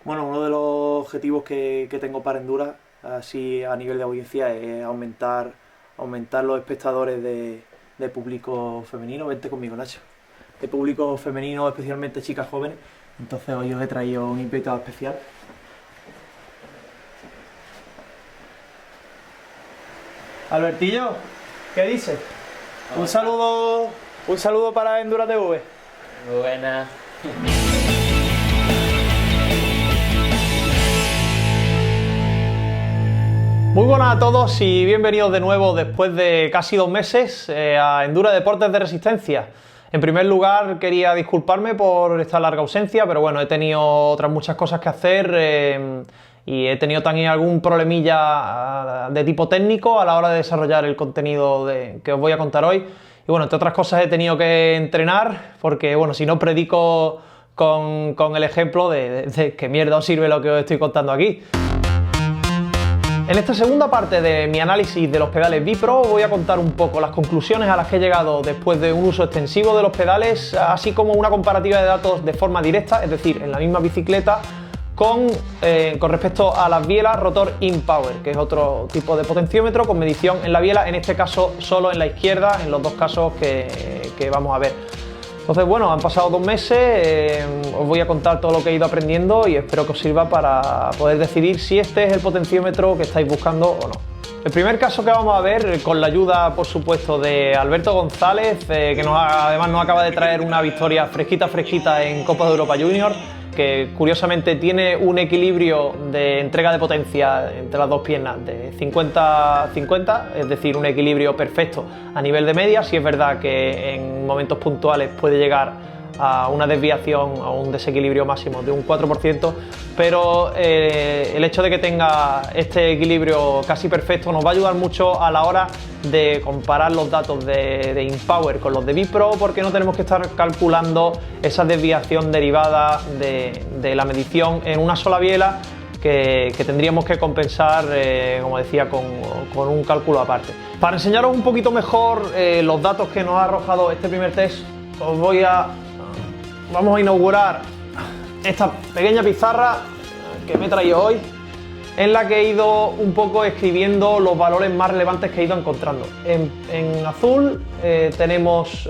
Bueno, uno de los objetivos que tengo para Endura, así a nivel de audiencia, es aumentar los espectadores de público femenino. Vente conmigo, Nacho. De público femenino, especialmente chicas jóvenes. Entonces hoy os he traído un invitado especial. Albertillo, ¿qué dices? Un saludo para Endura TV. Buenas. Muy buenas a todos y bienvenidos de nuevo después de casi 2 meses a Endura Deportes de Resistencia. En primer lugar quería disculparme por esta larga ausencia, pero bueno, he tenido otras muchas cosas que hacer y he tenido también algún problemilla de tipo técnico a la hora de desarrollar el contenido que os voy a contar hoy. Y bueno, entre otras cosas he tenido que entrenar porque bueno, si no predico con el ejemplo de qué mierda os sirve lo que os estoy contando aquí. En esta segunda parte de mi análisis de los pedales Bipro voy a contar un poco las conclusiones a las que he llegado después de un uso extensivo de los pedales, así como una comparativa de datos de forma directa, es decir, en la misma bicicleta, con respecto a las bielas Rotor InPower, que es otro tipo de potenciómetro con medición en la biela, en este caso solo en la izquierda, en los dos casos que vamos a ver. Entonces, bueno, han pasado 2 meses, os voy a contar todo lo que he ido aprendiendo y espero que os sirva para poder decidir si este es el potenciómetro que estáis buscando o no. El primer caso que vamos a ver, con la ayuda, por supuesto, de Alberto González, que además nos acaba de traer una victoria fresquita en Copa de Europa Junior, que curiosamente tiene un equilibrio de entrega de potencia entre las dos piernas de 50-50, es decir, un equilibrio perfecto a nivel de media. Sí es verdad que en momentos puntuales puede llegar a una desviación, a un desequilibrio máximo de un 4%, pero el hecho de que tenga este equilibrio casi perfecto nos va a ayudar mucho a la hora de comparar los datos de InPower con los de Bipro, porque no tenemos que estar calculando esa desviación derivada de la medición en una sola biela que tendríamos que compensar, como decía, con un cálculo aparte. Para enseñaros un poquito mejor los datos que nos ha arrojado este primer test, vamos a inaugurar esta pequeña pizarra que me he traído hoy, en la que he ido un poco escribiendo los valores más relevantes que he ido encontrando. En azul tenemos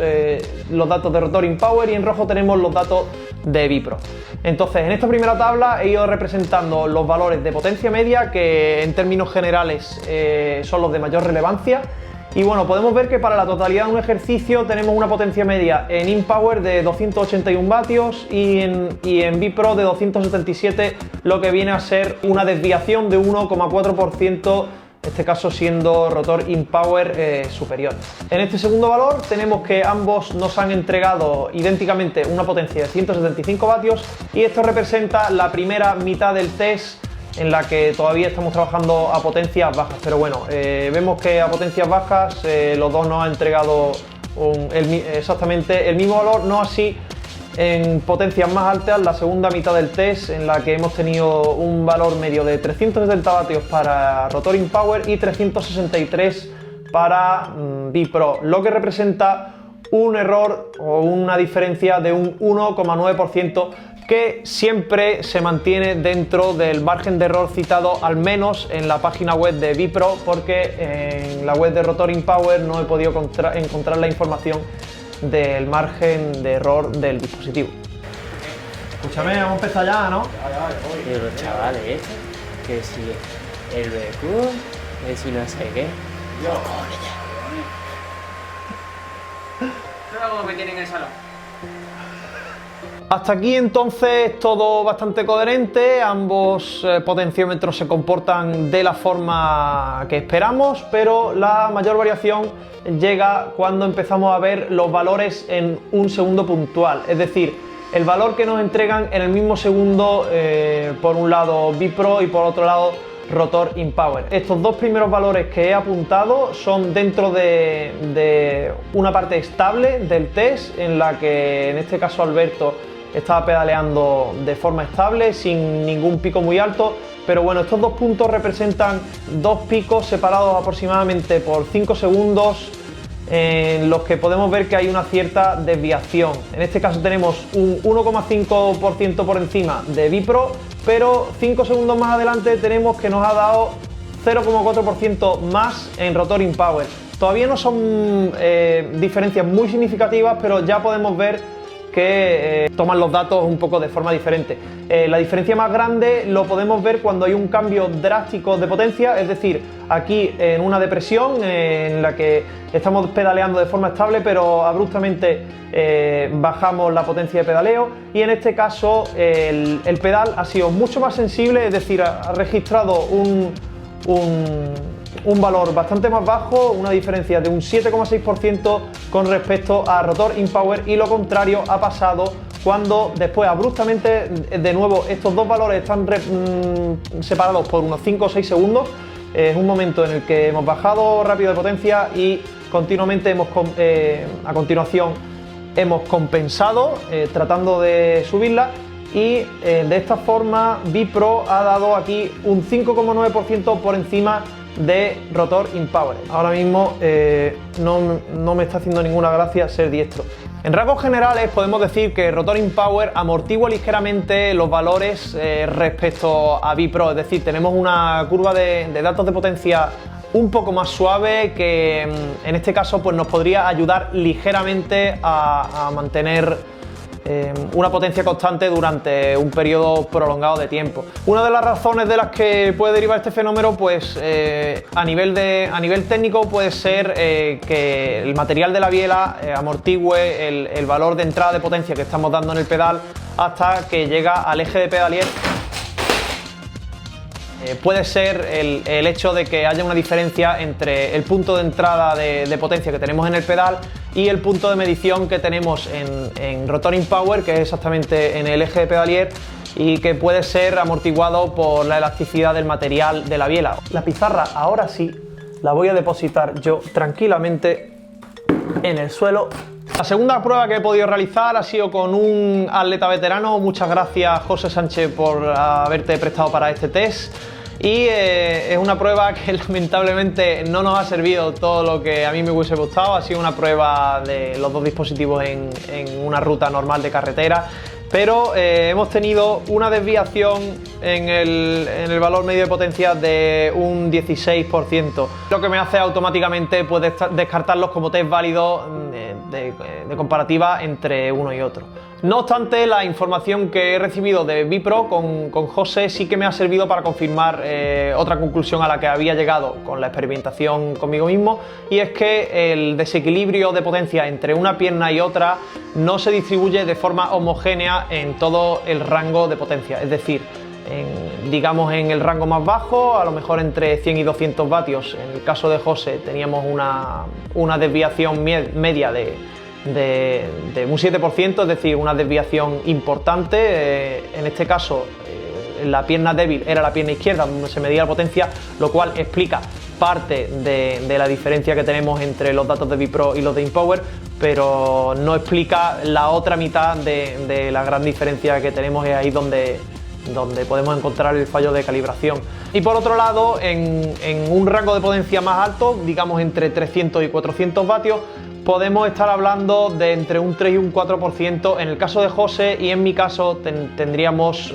los datos de Rotor InPower y en rojo tenemos los datos de Bipro. Entonces, en esta primera tabla he ido representando los valores de potencia media, que en términos generales son los de mayor relevancia. Y bueno, podemos ver que para la totalidad de un ejercicio tenemos una potencia media en InPower de 281 vatios y en Bipro de 277, lo que viene a ser una desviación de 1,4%, en este caso siendo Rotor InPower superior. En este segundo valor tenemos que ambos nos han entregado idénticamente una potencia de 175 vatios y esto representa la primera mitad del test en la que todavía estamos trabajando a potencias bajas, pero bueno, vemos que a potencias bajas los dos nos han entregado exactamente el mismo valor, no así en potencias más altas, la segunda mitad del test, en la que hemos tenido un valor medio de 370 vatios para Rotor InPower y 363 para Bipro, lo que representa un error o una diferencia de un 1,9%, que siempre se mantiene dentro del margen de error citado al menos en la página web de Bipro, porque en la web de Rotor InPower no he podido encontrar la información del margen de error del dispositivo. Escúchame, vamos a empezar ya, ¿no? Pero los chavales, que si el BQ, que si no sé qué. Mira cómo me tienen en el salón. Hasta aquí entonces todo bastante coherente, ambos potenciómetros se comportan de la forma que esperamos, pero la mayor variación llega cuando empezamos a ver los valores en un segundo puntual, es decir, el valor que nos entregan en el mismo segundo, por un lado Bipro y por otro lado Rotor InPower. Estos dos primeros valores que he apuntado son dentro de una parte estable del test, en la que en este caso Alberto estaba pedaleando de forma estable, sin ningún pico muy alto, pero bueno, estos dos puntos representan dos picos separados aproximadamente por 5 segundos en los que podemos ver que hay una cierta desviación. En este caso tenemos un 1,5% por encima de Bipro, pero 5 segundos más adelante tenemos que nos ha dado 0,4% más en Rotor InPower. Todavía no son diferencias muy significativas, pero ya podemos ver que toman los datos un poco de forma diferente. La diferencia más grande lo podemos ver cuando hay un cambio drástico de potencia, es decir, aquí en una depresión en la que estamos pedaleando de forma estable, pero abruptamente bajamos la potencia de pedaleo, y en este caso el pedal ha sido mucho más sensible, es decir, ha registrado un valor bastante más bajo, una diferencia de un 7,6% con respecto a Rotor InPower, y lo contrario ha pasado cuando después abruptamente de nuevo estos dos valores están separados por unos 5 o 6 segundos. Es un momento en el que hemos bajado rápido de potencia y continuamente a continuación hemos compensado tratando de subirla, y de esta forma Bipro ha dado aquí un 5,9% por encima de Rotor InPower. Ahora mismo no me está haciendo ninguna gracia ser diestro. En rasgos generales podemos decir que Rotor InPower amortigua ligeramente los valores respecto a Bipro, es decir, tenemos una curva de datos de potencia un poco más suave que en este caso pues nos podría ayudar ligeramente a mantener una potencia constante durante un periodo prolongado de tiempo. Una de las razones de las que puede derivar este fenómeno, pues a nivel técnico, puede ser que el material de la biela amortigüe el valor de entrada de potencia que estamos dando en el pedal hasta que llega al eje de pedalier. Puede ser el hecho de que haya una diferencia entre el punto de entrada de potencia que tenemos en el pedal y el punto de medición que tenemos en Rotor InPower, que es exactamente en el eje de pedalier, y que puede ser amortiguado por la elasticidad del material de la biela. La pizarra ahora sí la voy a depositar yo tranquilamente en el suelo. La segunda prueba que he podido realizar ha sido con un atleta veterano. Muchas gracias, José Sánchez, por haberte prestado para este test. Y es una prueba que lamentablemente no nos ha servido todo lo que a mí me hubiese gustado. Ha sido una prueba de los dos dispositivos en una ruta normal de carretera, pero hemos tenido una desviación en el valor medio de potencia de un 16%, lo que me hace automáticamente pues descartarlos como test válidos de comparativa entre uno y otro. No obstante, la información que he recibido de Bipro con José sí que me ha servido para confirmar otra conclusión a la que había llegado con la experimentación conmigo mismo, y es que el desequilibrio de potencia entre una pierna y otra no se distribuye de forma homogénea en todo el rango de potencia. Es decir, digamos en el rango más bajo, a lo mejor entre 100 y 200 vatios. En el caso de José teníamos una desviación media de un 7%, es decir, una desviación importante. En este caso, la pierna débil era la pierna izquierda, donde se medía la potencia, lo cual explica parte de la diferencia que tenemos entre los datos de Bipro y los de InPower, pero no explica la otra mitad de la gran diferencia que tenemos. Es ahí donde podemos encontrar el fallo de calibración. Y por otro lado, en un rango de potencia más alto, digamos entre 300 y 400 vatios, podemos estar hablando de entre un 3 y un 4% en el caso de José, y en mi caso tendríamos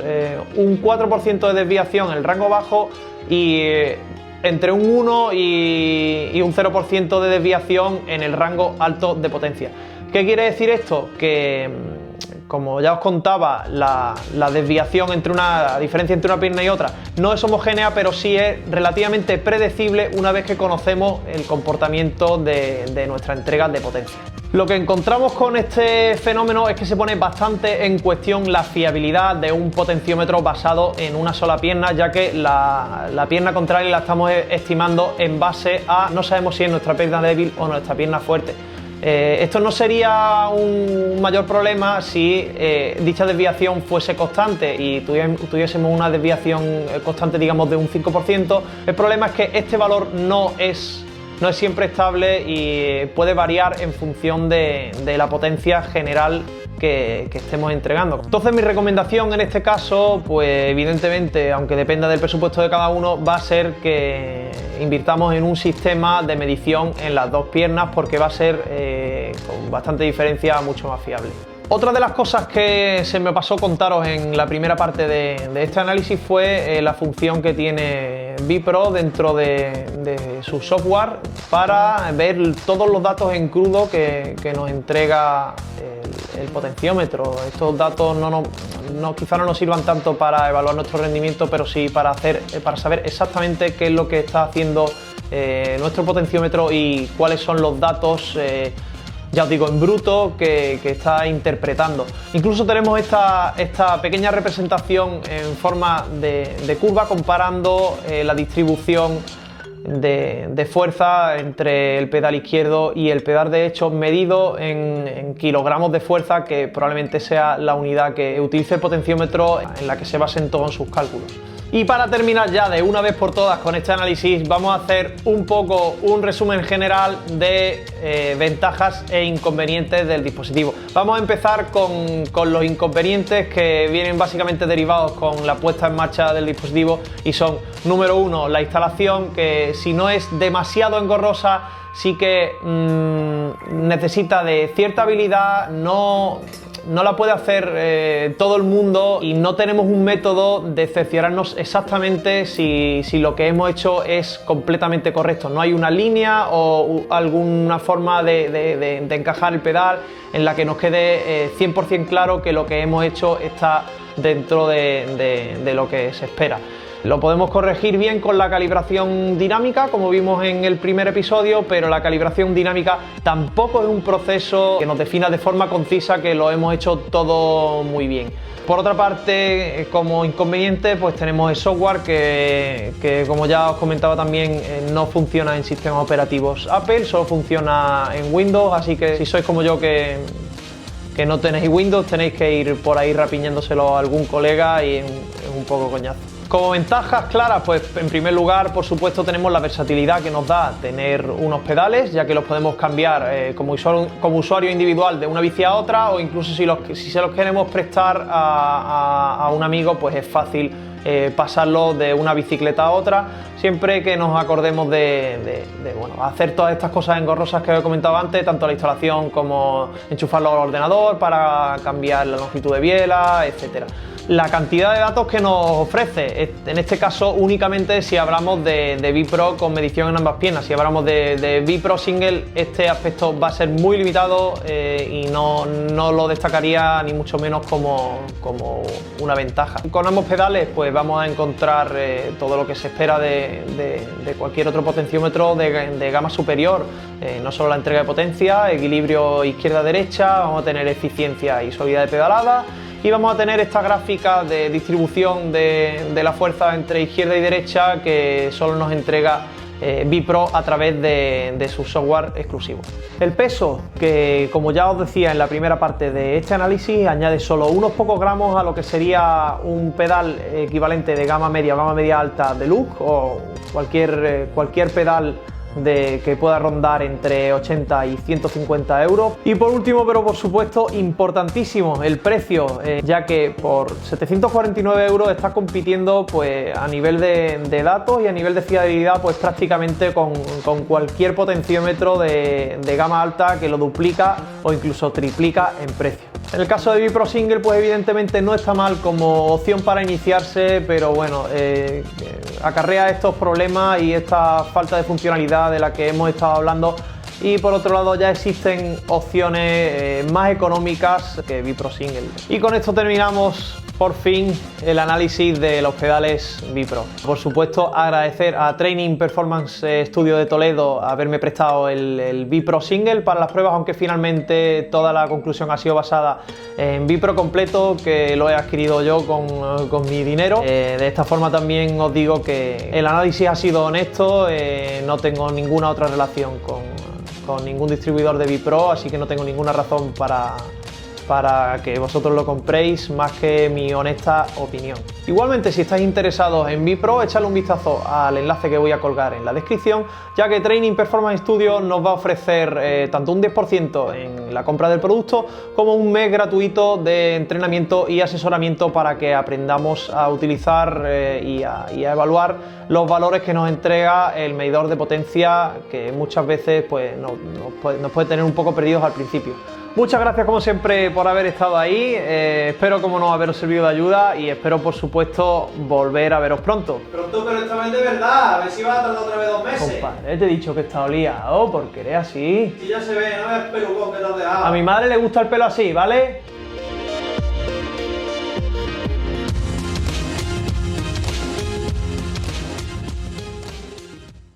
un 4% de desviación en el rango bajo y entre un 1 y un 0% de desviación en el rango alto de potencia. ¿Qué quiere decir esto? Que, como ya os contaba, la desviación la diferencia entre una pierna y otra no es homogénea, pero sí es relativamente predecible una vez que conocemos el comportamiento de nuestra entrega de potencia. Lo que encontramos con este fenómeno es que se pone bastante en cuestión la fiabilidad de un potenciómetro basado en una sola pierna, ya que la pierna contraria la estamos estimando en base a no sabemos si es nuestra pierna débil o nuestra pierna fuerte. Esto no sería un mayor problema si dicha desviación fuese constante y tuviésemos una desviación constante, digamos, de un 5%. El problema es que este valor no es siempre estable y puede variar en función de la potencia general que estemos entregando. Entonces mi recomendación en este caso, pues evidentemente, aunque dependa del presupuesto de cada uno, va a ser que invirtamos en un sistema de medición en las dos piernas, porque va a ser con bastante diferencia mucho más fiable. Otra de las cosas que se me pasó contaros en la primera parte de este análisis fue la función que tiene Vipro dentro de su software para ver todos los datos en crudo que nos entrega el potenciómetro. Estos datos quizá no nos sirvan tanto para evaluar nuestro rendimiento, pero sí para saber exactamente qué es lo que está haciendo nuestro potenciómetro y cuáles son los datos, ya os digo, en bruto que está interpretando. Incluso tenemos esta pequeña representación en forma de curva comparando la distribución de fuerza entre el pedal izquierdo y el pedal derecho, medido en kilogramos de fuerza, que probablemente sea la unidad que utilice el potenciómetro, en la que se basen todos sus cálculos. Y para terminar ya de una vez por todas con este análisis, vamos a hacer un resumen general de ventajas e inconvenientes del dispositivo. Vamos a empezar con los inconvenientes, que vienen básicamente derivados con la puesta en marcha del dispositivo, y son: número uno, la instalación, que si no es demasiado engorrosa, sí que necesita de cierta habilidad, no la puede hacer todo el mundo, y no tenemos un método de cerciorarnos exactamente si lo que hemos hecho es completamente correcto. No hay una línea o alguna forma de encajar el pedal en la que nos quede 100% claro que lo que hemos hecho está dentro de lo que se espera. Lo podemos corregir bien con la calibración dinámica, como vimos en el primer episodio, pero la calibración dinámica tampoco es un proceso que nos defina de forma concisa que lo hemos hecho todo muy bien. Por otra parte, como inconveniente, pues tenemos el software que como ya os comentaba también, no funciona en sistemas operativos Apple, solo funciona en Windows, así que si sois como yo que no tenéis Windows, tenéis que ir por ahí rapiñándoselo a algún colega, y es un poco coñazo. Como ventajas claras, pues en primer lugar, por supuesto, tenemos la versatilidad que nos da tener unos pedales, ya que los podemos cambiar como usuario individual de una bici a otra, o incluso si se los queremos prestar a un amigo, pues es fácil pasarlo de una bicicleta a otra, siempre que nos acordemos de hacer todas estas cosas engorrosas que os he comentado antes, tanto la instalación como enchufarlo al ordenador para cambiar la longitud de biela, etcétera. La cantidad de datos que nos ofrece, en este caso únicamente si hablamos de Vipro con medición en ambas piernas. Si hablamos de Vipro Single, este aspecto va a ser muy limitado y no lo destacaría ni mucho menos como una ventaja. Con ambos pedales pues vamos a encontrar todo lo que se espera de cualquier otro potenciómetro de gama superior. No solo la entrega de potencia, equilibrio izquierda-derecha, vamos a tener eficiencia y suavidad de pedalada, y vamos a tener esta gráfica de distribución de la fuerza entre izquierda y derecha que solo nos entrega Vipro a través de su software exclusivo. El peso, que como ya os decía en la primera parte de este análisis, añade solo unos pocos gramos a lo que sería un pedal equivalente de gama media alta Deluxe, o cualquier pedal que pueda rondar entre 80 y 150 euros. Y por último, pero por supuesto importantísimo, el precio, ya que por 749 euros está compitiendo pues a nivel de datos y a nivel de fiabilidad pues prácticamente con cualquier potenciómetro de gama alta, que lo duplica o incluso triplica en precio. En el caso de Vipro Single, pues evidentemente no está mal como opción para iniciarse, pero bueno, acarrea estos problemas y esta falta de funcionalidad de la que hemos estado hablando. Y por otro lado ya existen opciones más económicas que Vipro Single. Y con esto terminamos por fin el análisis de los pedales Vipro. Por supuesto, agradecer a Training Performance Studio de Toledo haberme prestado el Vipro Single para las pruebas, aunque finalmente toda la conclusión ha sido basada en Vipro completo, que lo he adquirido yo con mi dinero. De esta forma también os digo que el análisis ha sido honesto, no tengo ninguna otra relación con ningún distribuidor de Vipro, así que no tengo ninguna razón para que vosotros lo compréis, más que mi honesta opinión. Igualmente, si estáis interesados en Bipro, echadle un vistazo al enlace que voy a colgar en la descripción, ya que Training Performance Studio nos va a ofrecer tanto un 10% en la compra del producto como un mes gratuito de entrenamiento y asesoramiento para que aprendamos a utilizar y a evaluar los valores que nos entrega el medidor de potencia, que muchas veces pues, nos puede tener un poco perdidos al principio. Muchas gracias como siempre por haber estado ahí, espero como no haberos servido de ayuda y espero por supuesto volver a veros pronto. Pronto, pero esta vez de verdad, a ver si va a tardar otra vez 2 meses. Compadre, te he dicho que he estado liado porque eres así. Si ya se ve, no es pelucón que te has dejado. A mi madre le gusta el pelo así, ¿vale?